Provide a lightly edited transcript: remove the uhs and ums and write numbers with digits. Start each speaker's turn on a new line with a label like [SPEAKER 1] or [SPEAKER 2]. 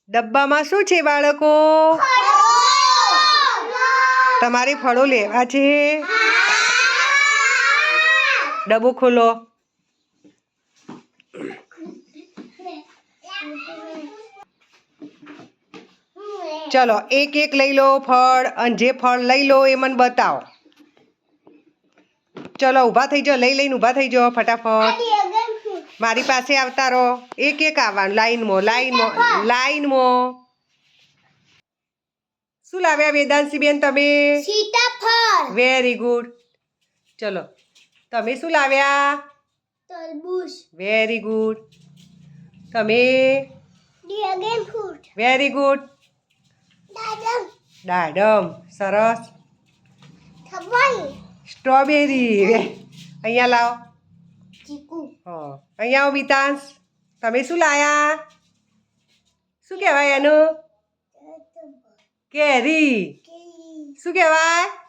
[SPEAKER 1] ડબ્બામાં શું છે બાળકો? તમારે ફળો લેવા છે? ડબ્બો ખોલો. ચલો એક એક લઈ લો ફળ, અને જે ફળ લઈ લો એ મને બતાવો. ચલો ઊભા થઈ જાઓ, લઈને ઊભા થઈ જાઓ ફટાફટ. મારી પાસે આવતા રહો. એક એક આવવાનું, લાઈનમાં. શું લાવ્યા વેદાંશીબેન તમે?
[SPEAKER 2] સીતાફળ.
[SPEAKER 1] Very good. ચલો તમે શું લાવ્યા?
[SPEAKER 2] તરબૂચ.
[SPEAKER 1] Very good. તમે?
[SPEAKER 2] Dragon fruit.
[SPEAKER 1] Very good. દાડમ. સરસ. સ્ટ્રોબેરી. અહીંયા લાવો.
[SPEAKER 2] ચીકુ.
[SPEAKER 1] અહીંયા આવો મિતાંશ. તમે શું લાયા? શું કહેવાય એનું? કેરી. શું કહેવાય?